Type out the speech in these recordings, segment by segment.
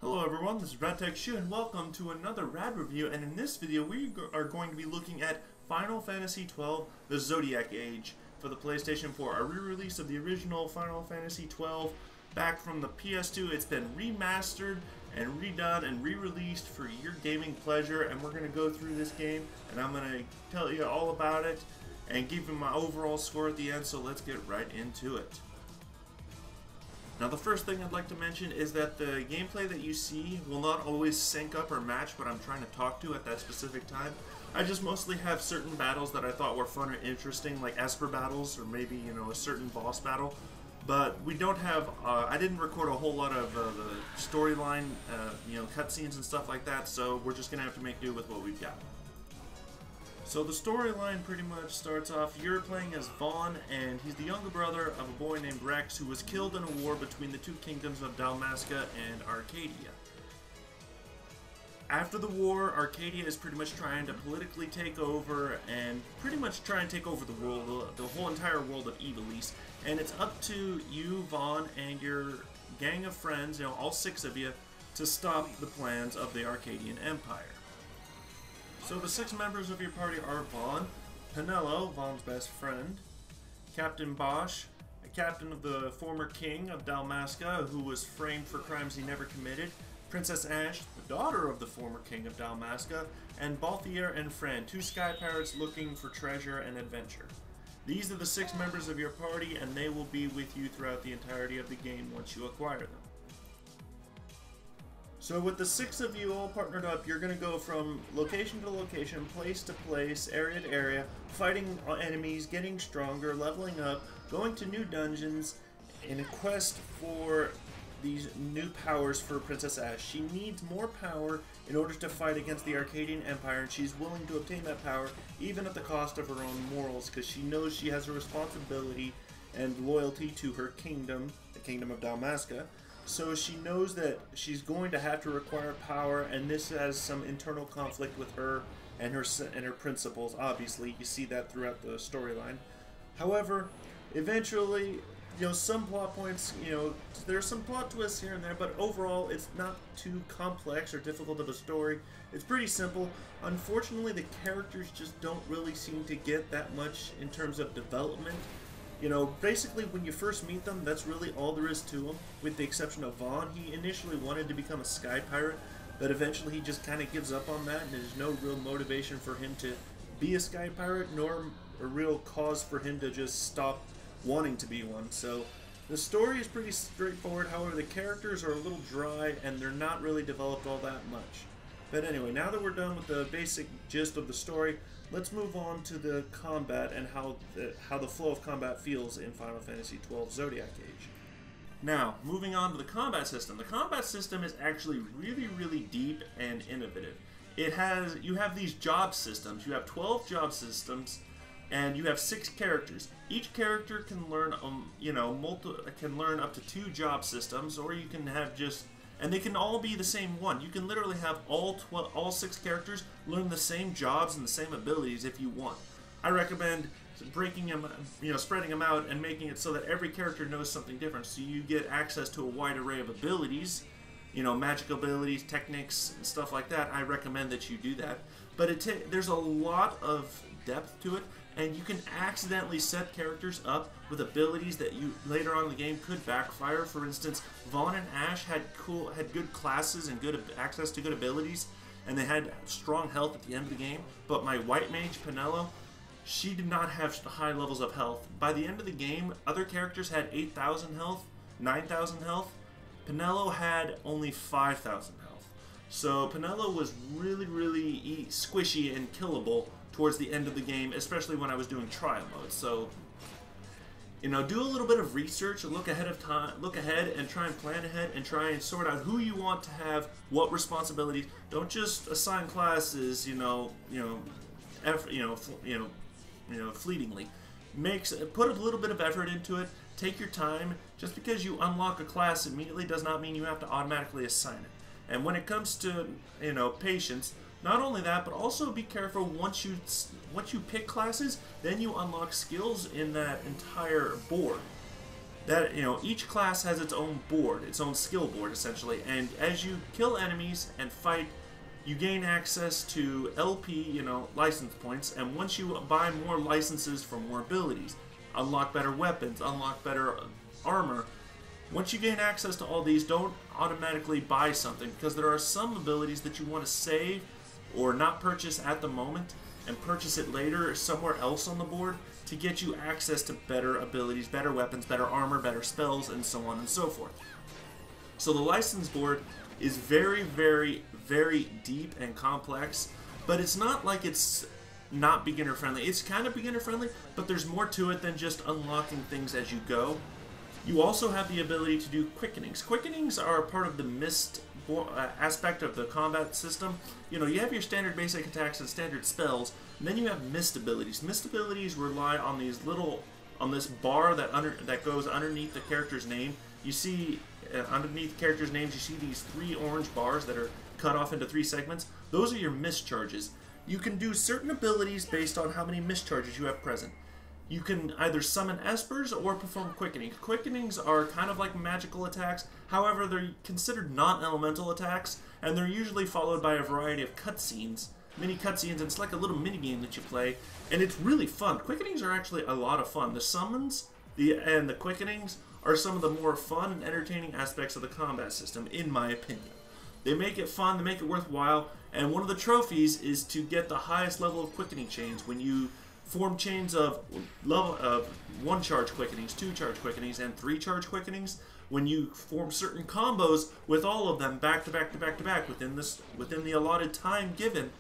Hello everyone, this is RetroFuture and welcome to another rad review, and in this video we are going to be looking at Final Fantasy XII, the Zodiac Age for the PlayStation 4. A re-release of the original Final Fantasy XII back from the PS2. It's been remastered and redone and re-released for your gaming pleasure, and we're going to go through this game and I'm going to tell you all about it and give you my overall score at the end, so let's get right into it. Now the first thing I'd like to mention is that the gameplay that you see will not always sync up or match what I'm trying to talk to at that specific time. I just mostly have certain battles that I thought were fun or interesting, like Esper battles or maybe, a certain boss battle. But we don't have, I didn't record a whole lot of the storyline, cutscenes and stuff like that, so we're just going to have to make do with what we've got. So the storyline pretty much starts off, you're playing as Vaughn, and he's the younger brother of a boy named Rex who was killed in a war between the two kingdoms of Dalmasca and Arcadia. After the war, Arcadia is pretty much trying to politically take over and pretty much try and take over the world, the whole entire world of Ivalice, and it's up to you, Vaughn, and your gang of friends, all 6 of you, to stop the plans of the Arcadian Empire. So the 6 members of your party are Vaughn, Penelo, Vaughn's best friend, Captain Bosch, a captain of the former king of Dalmasca who was framed for crimes he never committed, Princess Ashe, the daughter of the former king of Dalmasca, and Balthier and Fran, 2 sky pirates looking for treasure and adventure. These are the 6 members of your party, and they will be with you throughout the entirety of the game once you acquire them. So with the 6 of you all partnered up, you're going to go from location to location, place to place, area to area, fighting enemies, getting stronger, leveling up, going to new dungeons, in a quest for these new powers for Princess Ashe. She needs more power in order to fight against the Arcadian Empire, and she's willing to obtain that power even at the cost of her own morals, because she knows she has a responsibility and loyalty to her kingdom, the kingdom of Dalmasca. So she knows that she's going to have to acquire power, and this has some internal conflict with her and her principles. Obviously, you see that throughout the storyline. However, eventually, some plot points, there's some plot twists here and there, but overall, it's not too complex or difficult of a story. It's pretty simple. Unfortunately, the characters just don't really seem to get that much in terms of development. Basically when you first meet them, that's really all there is to them, with the exception of Vaughn. He initially wanted to become a sky pirate, but eventually he just kind of gives up on that, and there's no real motivation for him to be a sky pirate, nor a real cause for him to just stop wanting to be one. So the story is pretty straightforward, however the characters are a little dry, and they're not really developed all that much. But anyway, now that we're done with the basic gist of the story, let's move on to the combat and how the flow of combat feels in Final Fantasy XII Zodiac Age. Now, moving on to the combat system. The combat system is actually really deep and innovative. You have these job systems. You have 12 job systems, and you have 6 characters. Each character can learn, can learn up to 2 job systems, or you can have just. And they can all be the same one. You can literally have all 6 characters learn the same jobs and the same abilities if you want. I recommend breaking them, spreading them out and making it so that every character knows something different, so you get access to a wide array of abilities, magic abilities, techniques, and stuff like that. I recommend that you do that. But there's a lot of depth to it, and you can accidentally set characters up with abilities that you later on in the game could backfire. For instance, Vaughn and Ashe had good classes and good access to good abilities, and they had strong health at the end of the game. But my white mage Penelo, she did not have high levels of health. By the end of the game, other characters had 8,000 health, 9,000 health. Penelo had only 5,000 health. So Penelo was really squishy and killable towards the end of the game, especially when I was doing trial mode. So, do a little bit of research, look ahead and try and plan ahead and try and sort out who you want to have what responsibilities. Don't just assign classes, fleetingly. Put a little bit of effort into it. Take your time. Just because you unlock a class immediately does not mean you have to automatically assign it. And when it comes to, patience, not only that, but also be careful once you pick classes, then you unlock skills in that entire board. that, you know, each class has its own board, its own skill board essentially, and as you kill enemies and fight, you gain access to LP, you know, license points, and once you buy more licenses for more abilities, unlock better weapons, unlock better armor, once you gain access to all these, don't automatically buy something, because there are some abilities that you want to save or not purchase at the moment and purchase it later somewhere else on the board to get you access to better abilities, better weapons, better armor, better spells, and so on and so forth. So the license board is very, very, very deep and complex, but it's not like it's not beginner friendly. It's kind of beginner friendly, but there's more to it than just unlocking things as you go. You also have the ability to do quickenings. Quickenings are part of the mist aspect of the combat system. You know, you have your standard basic attacks and standard spells, and then you have mist abilities. Mist abilities rely on these on this bar that goes underneath the character's name. You see, underneath the character's names, you see these 3 orange bars that are cut off into 3 segments. Those are your mist charges. You can do certain abilities based on how many mist charges you have present. You can either summon espers or perform quickenings. Quickenings are kind of like magical attacks, however they're considered non-elemental attacks, and they're usually followed by a variety of cutscenes, mini cutscenes, and it's like a little mini game that you play, and it's really fun. Quickenings are actually a lot of fun. The summons and the quickenings are some of the more fun and entertaining aspects of the combat system, in my opinion. They make it fun, they make it worthwhile, and one of the trophies is to get the highest level of quickening chains. When you form chains of 1 charge quickenings, 2 charge quickenings, and 3 charge quickenings, when you form certain combos with all of them back to back to back to back within the allotted time given,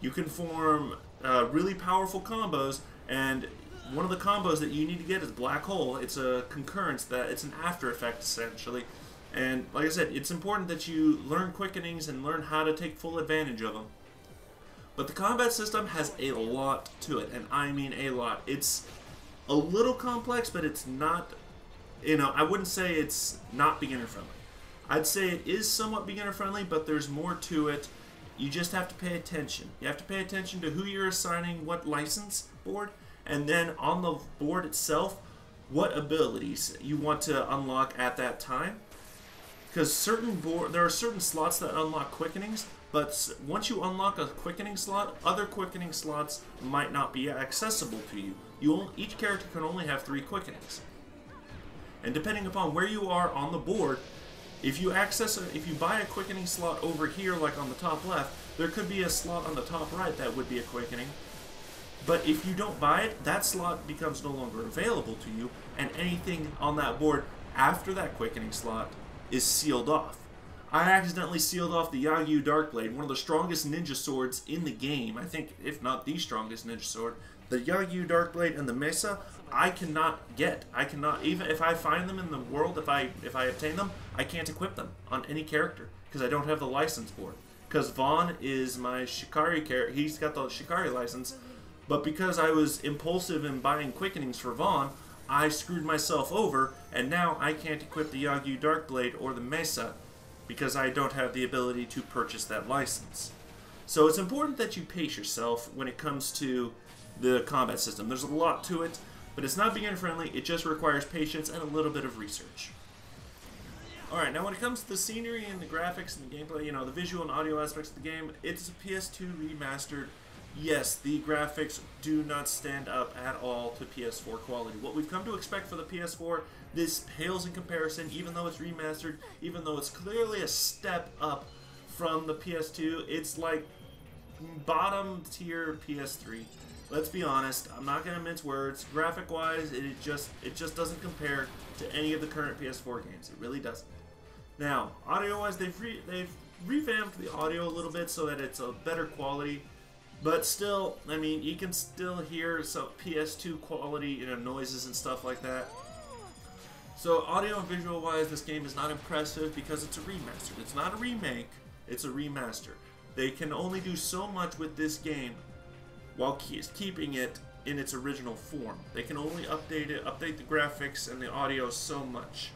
you can form really powerful combos. And one of the combos that you need to get is Black Hole. It's a concurrence, it's an after effect essentially. And like I said, it's important that you learn quickenings and learn how to take full advantage of them. But the combat system has a lot to it, and I mean a lot. It's a little complex, but it's not, you know, I wouldn't say it's not beginner friendly. I'd say it is somewhat beginner friendly, but there's more to it. You just have to pay attention. You have to pay attention to who you're assigning what license board, and then on the board itself, what abilities you want to unlock at that time. Because there are certain slots that unlock quickenings, but once you unlock a quickening slot, other quickening slots might not be accessible to you. Each character can only have 3 quickenings. And depending upon where you are on the board, if you buy a quickening slot over here, like on the top left, there could be a slot on the top right that would be a quickening. But if you don't buy it, that slot becomes no longer available to you, and anything on that board after that quickening slot is sealed off. I accidentally sealed off the Yagyu Darkblade, one of the strongest ninja swords in the game. I think, if not the strongest ninja sword. The Yagyu Darkblade and the Mesa, I cannot get. I cannot, even if I find them in the world, if I obtain them, I can't equip them on any character, because I don't have the license for it. Because Vaughn is my Shikari character, he's got the Shikari license, but because I was impulsive in buying quickenings for Vaughn, I screwed myself over, and now I can't equip the Yagyu Darkblade or the Mesa because I don't have the ability to purchase that license. So it's important that you pace yourself when it comes to the combat system. There's a lot to it, but it's not beginner friendly. It just requires patience and a little bit of research. Alright, now when it comes to the scenery and the graphics and the gameplay, you know, the visual and audio aspects of the game, it's a PS2 remastered. Yes, the graphics do not stand up at all to PS4 quality. What we've come to expect for the PS4, this pales in comparison, even though it's remastered, even though it's clearly a step up from the PS2. It's like bottom tier PS3. Let's be honest, I'm not going to mince words. Graphic-wise, it just doesn't compare to any of the current PS4 games. It really doesn't. Now, audio-wise, they've revamped the audio a little bit so that it's a better quality. But still, I mean, you can still hear some PS2 quality, you know, noises and stuff like that. So audio and visual wise, this game is not impressive because it's a remaster. It's not a remake, it's a remaster. They can only do so much with this game while keeping it in its original form. They can only update the graphics and the audio so much.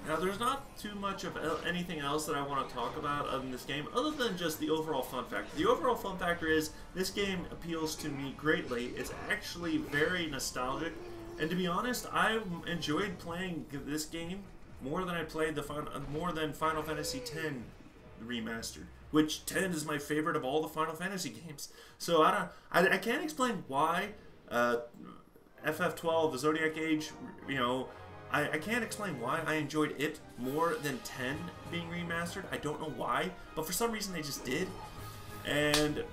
Now, there's not too much of anything else that I want to talk about in this game, other than just the overall fun factor. The overall fun factor is, this game appeals to me greatly. It's actually very nostalgic, And to be honest, I enjoyed playing this game more than I played Final Fantasy X remastered, which 10 is my favorite of all the Final Fantasy games. So I can't explain why FF12, the Zodiac Age, you know, I can't explain why I enjoyed it more than 10 being remastered. I don't know why, but for some reason they just did. And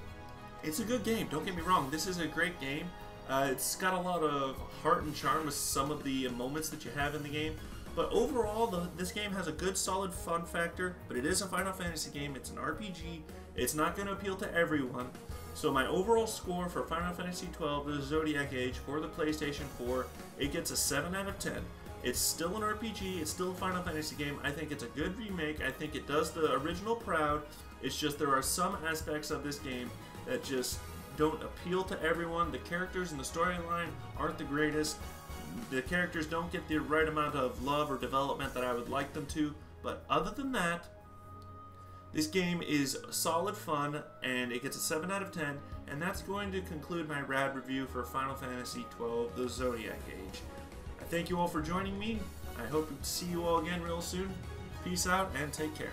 it's a good game, don't get me wrong. This is a great game. It's got a lot of heart and charm with some of the moments that you have in the game. But overall, this game has a good, solid fun factor, but it is a Final Fantasy game. It's an RPG. It's not going to appeal to everyone. So my overall score for Final Fantasy XII, the Zodiac Age, for the PlayStation 4, it gets a 7 out of 10. It's still an RPG. It's still a Final Fantasy game. I think it's a good remake. I think it does the original proud. It's just there are some aspects of this game that just don't appeal to everyone. The characters and the storyline aren't the greatest. The characters don't get the right amount of love or development that I would like them to. But other than that, this game is solid fun, and it gets a 7 out of 10. And that's going to conclude my rad review for Final Fantasy XII, the Zodiac Age. I thank you all for joining me. I hope to see you all again real soon. Peace out and take care.